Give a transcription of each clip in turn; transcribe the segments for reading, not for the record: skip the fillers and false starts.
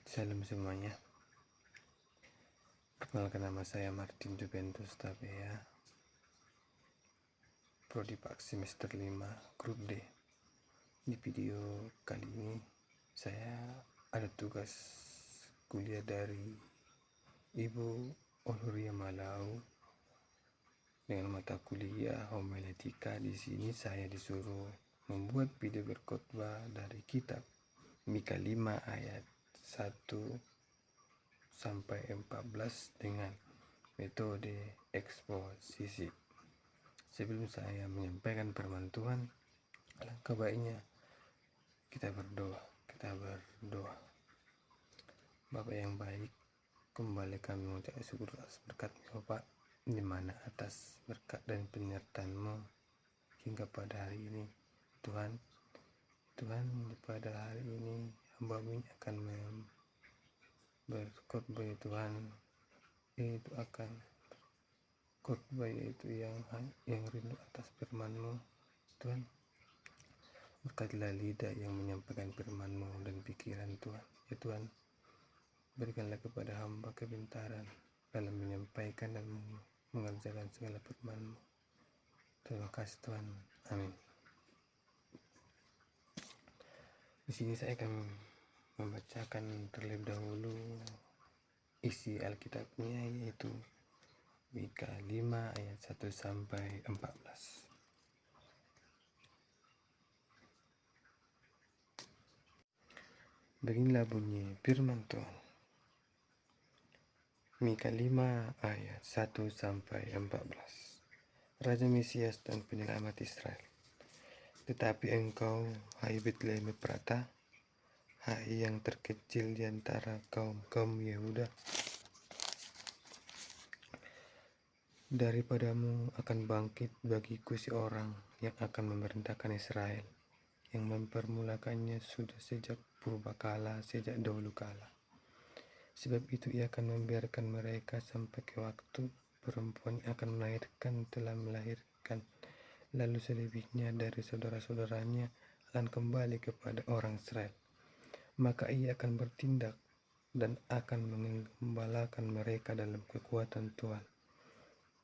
Shalom semuanya. Perkenalkan, nama saya Martin Juventus Tabea, Prodi Pak semester 5 Grup D. Di video kali ini saya ada tugas kuliah dari Ibu Oluria Malau dengan mata kuliah homiletika. Di sini saya disuruh membuat video berkhotbah dari kitab Mika 5 ayat 1 sampai 14 dengan metode eksposisi. Sebelum saya menyampaikan firman Tuhan, alangkah baiknya kita berdoa. Bapa yang baik, kembali kami mengucap syukur atas berkat Bapak, di mana atas berkat dan penyertaan-Mu hingga pada hari ini. Tuhan, pada hari ini hamba-Mu akan berkhotbah, Tuhan, itu akan khotbah yaitu yang rindu atas firman-Mu. Tuhan, berkatilah lidah yang menyampaikan firman-Mu dan pikiran Tuhan. Ya Tuhan, berikanlah kepada hamba kepintaran dalam menyampaikan dan mengerjakan segala firman-Mu. Terima kasih Tuhan. Amin. Di sini saya akan membacakan terlebih dahulu isi Alkitabnya, yaitu Mika 5 ayat 1 sampai 14. Beginilah bunyi firman Tuhan. Mika 5 ayat 1 sampai 14. Raja Mesias dan penyelamat Israel. Tetapi engkau, hai Betlehem Efrata, hai yang terkecil di antara kaum Yehuda, daripadamu akan bangkit bagiku seorang yang akan memerintahkan Israel, yang mempermulakannya sudah sejak purbakala, sejak dahulu kala. Sebab itu ia akan membiarkan mereka sampai ke waktu perempuan yang akan melahirkan telah melahirkan, lalu selebihnya dari saudara-saudaranya akan kembali kepada orang Israel. Maka ia akan bertindak dan akan mengembalakan mereka dalam kekuatan Tuhan,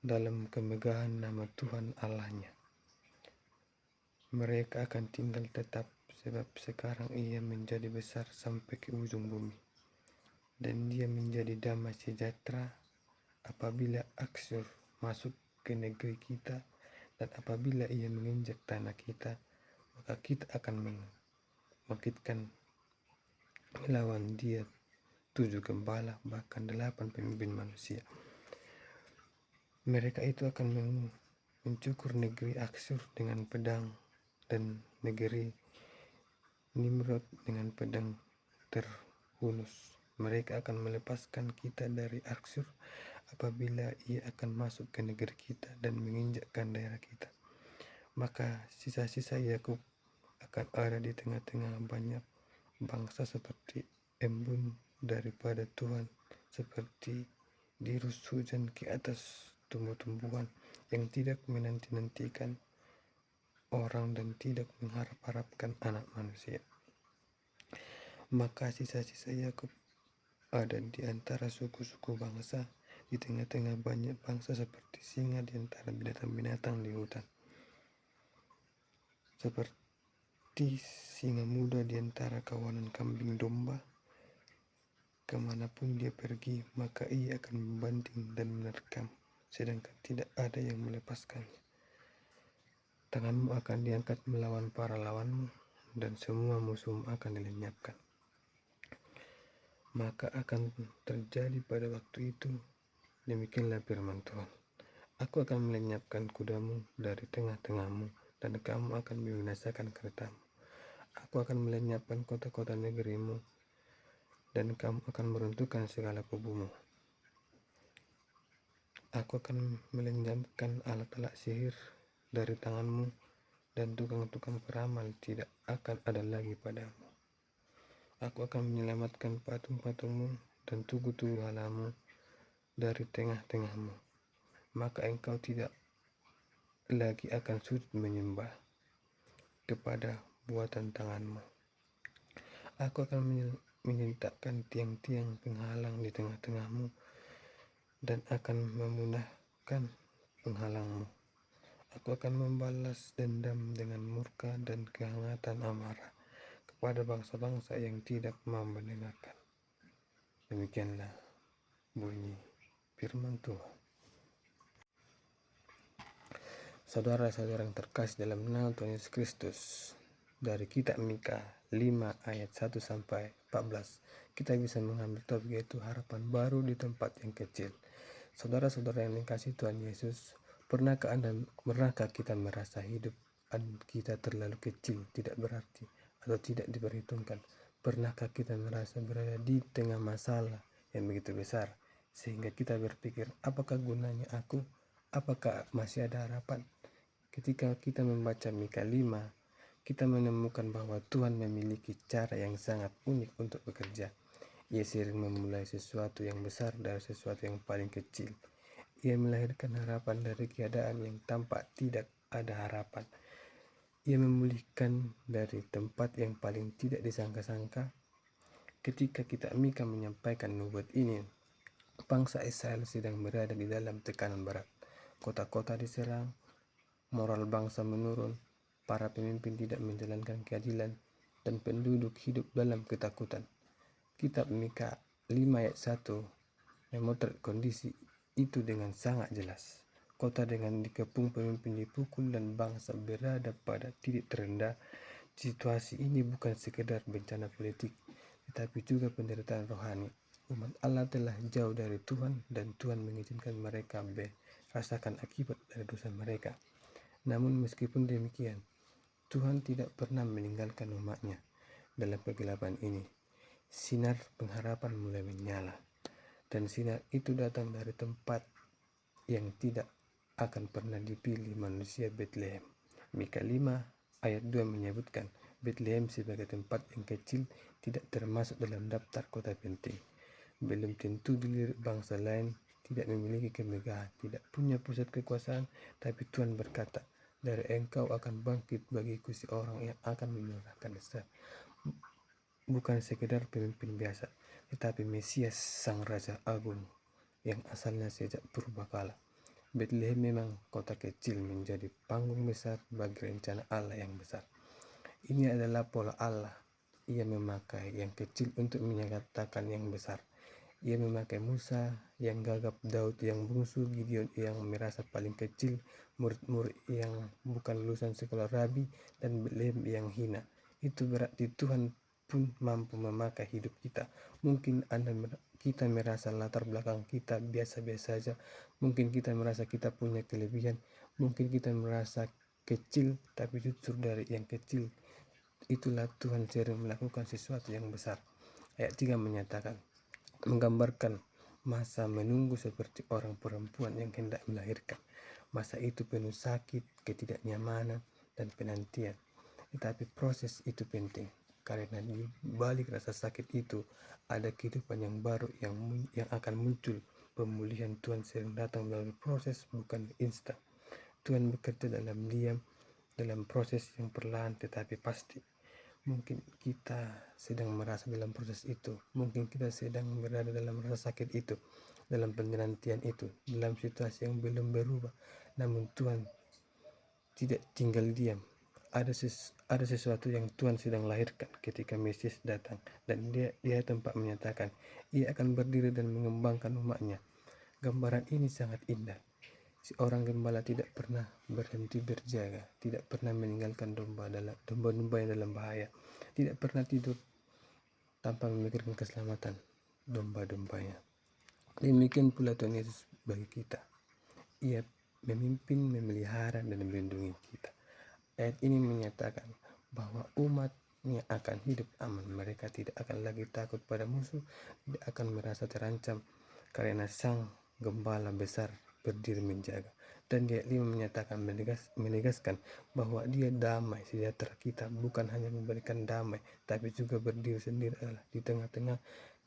dalam kemegahan nama Tuhan Allahnya. Mereka akan tinggal tetap, sebab sekarang ia menjadi besar sampai ke ujung bumi, dan dia menjadi damai sejahtera apabila Asyur masuk ke negeri kita, dan apabila ia menginjak tanah kita, maka kita akan membangkitkan melawan dia 7 gembala, bahkan 8 pemimpin manusia. Mereka itu akan mencukur negeri Asyur dengan pedang, dan negeri Nimrod dengan pedang terhunus. Mereka akan melepaskan kita dari Asyur apabila ia akan masuk ke negeri kita dan menginjakkan daerah kita. Maka sisa-sisa Yakub akan ada di tengah-tengah banyak bangsa, seperti embun daripada Tuhan, seperti dirus hujan ke atas tumbuh-tumbuhan, yang tidak menanti-nantikan orang dan tidak mengharap-harapkan anak manusia. Maka sisa-sisa Yakub ada di antara suku-suku bangsa, di tengah-tengah banyak bangsa, seperti singa di antara binatang-binatang di hutan, seperti singa muda di antara kawanan kambing domba. Kemanapun dia pergi, maka ia akan membanting dan menerkam, sedangkan tidak ada yang melepaskannya. Tanganmu akan diangkat melawan para lawanmu, dan semua musuhmu akan dilenyapkan. Maka akan terjadi pada waktu itu, demikianlah firman Tuhan, aku akan melenyapkan kudamu dari tengah-tengahmu, dan kamu akan membinasakan keretamu. Aku akan melenyapkan kota-kota negerimu, dan kamu akan meruntuhkan segala kubumu. Aku akan melenyapkan alat-alat sihir dari tanganmu, dan tukang-tukang peramal tidak akan ada lagi padamu. Aku akan menyelamatkan patung-patungmu dan tugu-tugu halamu dari tengah-tengahmu. Maka engkau tidak lagi akan sujud menyembah kepada buatan tanganmu. Aku akan menyentakan tiang-tiang penghalang di tengah-tengahmu dan akan memunahkan penghalangmu. Aku akan membalas dendam dengan murka dan kehangatan amarah kepada bangsa-bangsa yang tidak mau mendengarkan. Demikianlah bunyi firman Tuhan. Saudara-saudara yang terkasih dalam nama Tuhan Yesus Kristus, dari kitab Mika 5 ayat 1 sampai 14, kita bisa mengambil topik yaitu harapan baru di tempat yang kecil. Saudara-saudara yang dikasihi Tuhan Yesus, pernahkah kita merasa hidup kita terlalu kecil, tidak berarti atau tidak diperhitungkan? Pernahkah kita merasa berada di tengah masalah yang begitu besar sehingga kita berpikir, apakah gunanya aku? Apakah masih ada harapan? Ketika kita membaca Mika 5, kita menemukan bahwa Tuhan memiliki cara yang sangat unik untuk bekerja. Ia sering memulai sesuatu yang besar dari sesuatu yang paling kecil. Ia melahirkan harapan dari keadaan yang tampak tidak ada harapan. Ia memulihkan dari tempat yang paling tidak disangka-sangka. Ketika kitab Mika menyampaikan nubuat ini, bangsa Israel sedang berada di dalam tekanan berat. Kota-kota diserang, moral bangsa menurun, para pemimpin tidak menjalankan keadilan, dan penduduk hidup dalam ketakutan. Kitab Mika 5 ayat 1 memotret kondisi itu dengan sangat jelas. Kota dengan dikepung pemimpin dipukul dan bangsa berada pada titik terendah. Situasi ini bukan sekedar bencana politik, tetapi juga penderitaan rohani. Umat Allah telah jauh dari Tuhan dan Tuhan mengizinkan mereka merasakan akibat dari dosa mereka. Namun meskipun demikian, Tuhan tidak pernah meninggalkan umatnya dalam kegelapan ini. Sinar pengharapan mulai menyala, dan sinar itu datang dari tempat yang tidak akan pernah dipilih manusia, Bethlehem. Mika 5 ayat 2 menyebutkan Bethlehem sebagai tempat yang kecil tidak termasuk dalam daftar kota penting. Belum tentu dilirik bangsa lain, tidak memiliki kemegahan, tidak punya pusat kekuasaan, tapi Tuhan berkata, dari engkau akan bangkit bagiku seorang yang akan menyerahkan bukan sekedar pemimpin biasa, tetapi Mesias Sang Raja Agung yang asalnya sejak purbakala. Bethlehem memang kota kecil menjadi panggung besar bagi rencana Allah yang besar. Ini adalah pola Allah. Ia memakai yang kecil untuk menyatakan yang besar. Ia memakai Musa yang gagap, Daud yang bungsu, Gideon yang merasa paling kecil, murid-murid yang bukan lulusan sekolah rabi, dan Bethlehem yang hina. Itu berarti Tuhan pun mampu memakai hidup kita. Mungkin kita merasa latar belakang kita biasa-biasa saja. Mungkin kita merasa kita punya kelebihan. Mungkin kita merasa kecil, tapi justru dari yang kecil itulah Tuhan sering melakukan sesuatu yang besar. Ayat 3 menyatakan, menggambarkan masa menunggu seperti orang perempuan yang hendak melahirkan. Masa itu penuh sakit, ketidaknyamanan, dan penantian. Tetapi proses itu penting, karena di balik rasa sakit itu ada kehidupan yang baru yang akan muncul. Pemulihan Tuhan sering datang melalui proses, bukan instan. Tuhan bekerja dalam diam, dalam proses yang perlahan tetapi pasti. Mungkin kita sedang merasa dalam proses itu, mungkin kita sedang berada dalam rasa sakit itu, dalam penantian itu, dalam situasi yang belum berubah. Namun Tuhan tidak tinggal diam. Ada sesuatu yang Tuhan sedang lahirkan ketika Mesias datang, dan dia tempat menyatakan ia akan berdiri dan mengembangkan umatnya. Gambaran ini sangat indah. Seorang gembala tidak pernah berhenti berjaga, tidak pernah meninggalkan domba-domba yang dalam bahaya, tidak pernah tidur tanpa memikirkan keselamatan domba-dombanya. Demikian pula Tuhan Yesus bagi kita. Ia memimpin, memelihara, dan melindungi kita. Ayat ini menyatakan bahwa umatnya akan hidup aman. Mereka tidak akan lagi takut pada musuh, tidak akan merasa terancam, karena Sang Gembala besar berdiri menjaga. Dan dia 5 menyatakan menegaskan bahwa dia damai sejahtera kita, bukan hanya memberikan damai, tapi juga berdiri sendiri Allah di tengah-tengah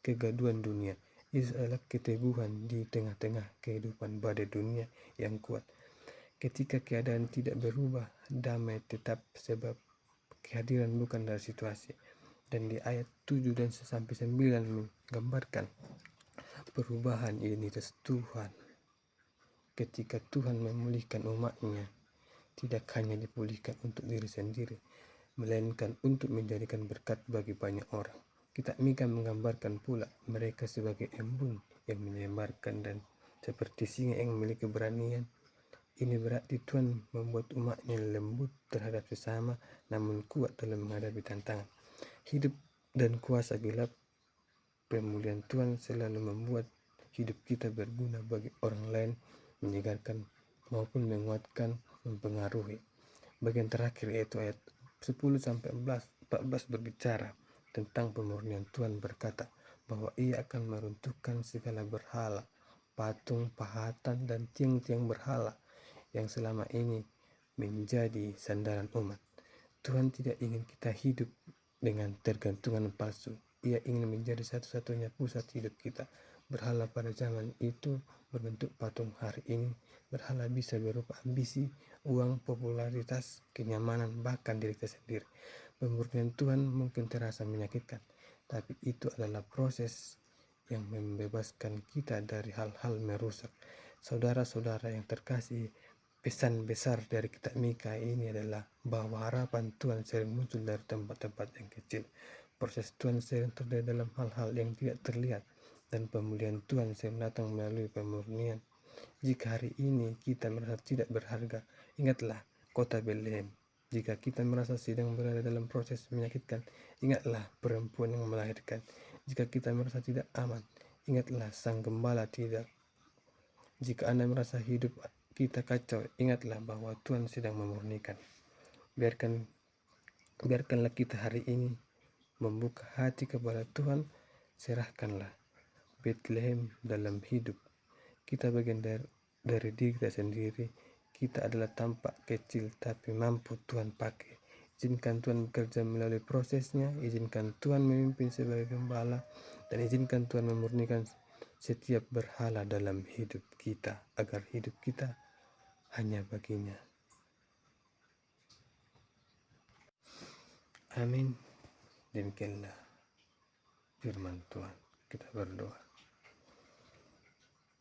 kegaduhan dunia. Yesus adalah keteguhan di tengah-tengah kehidupan badai dunia yang kuat. Ketika keadaan tidak berubah, damai tetap, sebab kehadiran bukan dari situasi, Dan di ayat 7 dan sampai 9 menggambarkan perubahan identitas Tuhan. Ketika Tuhan memulihkan umat-Nya, tidak hanya dipulihkan untuk diri sendiri, melainkan untuk menjadikan berkat bagi banyak orang. Kitab Mika menggambarkan pula mereka sebagai embun yang menyebarkan dan seperti singa yang memiliki keberanian. Ini berarti Tuhan membuat umat-Nya lembut terhadap sesama, namun kuat dalam menghadapi tantangan hidup dan kuasa gelap. Pemulihan Tuhan selalu membuat hidup kita berguna bagi orang lain, menyegarkan maupun menguatkan, mempengaruhi. Bagian terakhir yaitu ayat 10-14 berbicara tentang pemurnian. Tuhan berkata bahwa Ia akan meruntuhkan segala berhala, patung, pahatan, dan tiang-tiang berhala yang selama ini menjadi sandaran umat. Tuhan tidak ingin kita hidup dengan tergantungan palsu. Ia ingin menjadi satu-satunya pusat hidup kita. Berhala pada zaman itu berbentuk patung. Hari ini berhala bisa berupa ambisi, uang, popularitas, kenyamanan, bahkan diri kita sendiri. Pemurnian Tuhan mungkin terasa menyakitkan, tapi itu adalah proses yang membebaskan kita dari hal-hal merusak. Saudara-saudara yang terkasih, pesan besar dari kitab Mika ini adalah bahwa harapan Tuhan sering muncul dari tempat-tempat yang kecil. Proses Tuhan sering terjadi dalam hal-hal yang tidak terlihat, dan pemulihan Tuhan sering datang melalui pemurnian. Jika hari ini kita merasa tidak berharga, ingatlah kota Bethlehem. Jika kita merasa sedang berada dalam proses menyakitkan, ingatlah perempuan yang melahirkan. Jika kita merasa tidak aman, ingatlah sang gembala tidak. Jika Anda merasa hidup kita kacau, ingatlah bahwa Tuhan sedang memurnikan. Biarkanlah kita hari ini membuka hati kepada Tuhan. Serahkanlah Bethlehem dalam hidup kita, bagian dari diri kita sendiri. Kita adalah tampak kecil tapi mampu Tuhan pakai. Izinkan Tuhan bekerja melalui prosesnya. Izinkan Tuhan memimpin sebagai gembala, dan izinkan Tuhan memurnikan setiap berhala dalam hidup kita, agar hidup kita hanya baginya. Amin. Demikianlah firman Tuhan. Kita berdoa.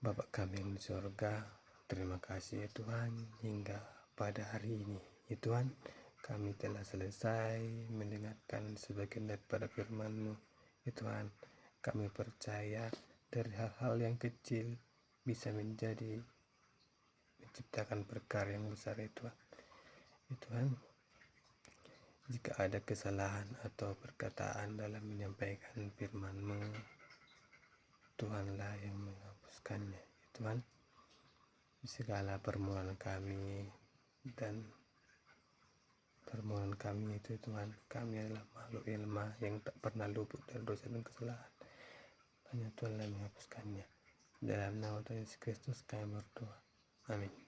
Bapa kami yang di surga, terima kasih ya Tuhan, hingga pada hari ini ya Tuhan, kami telah selesai mendengarkan sebagian daripada firman-Mu ya Tuhan. Kami percaya dari hal-hal yang kecil bisa menciptakan perkara yang besar ya Tuhan. Ya Tuhan, jika ada kesalahan atau perkataan dalam menyampaikan firman-Mu, Tuhanlah yang menghapuskannya ya Tuhan. Segala permohonan kami dan permohonan kami itu Tuhan, kami adalah makhluk yang lemah yang tak pernah luput dari dosa dan kesalahan. Hanya Tuhanlah yang menghapuskannya. Dalam nama Tuhan Yesus Kristus kami berdoa. Amin.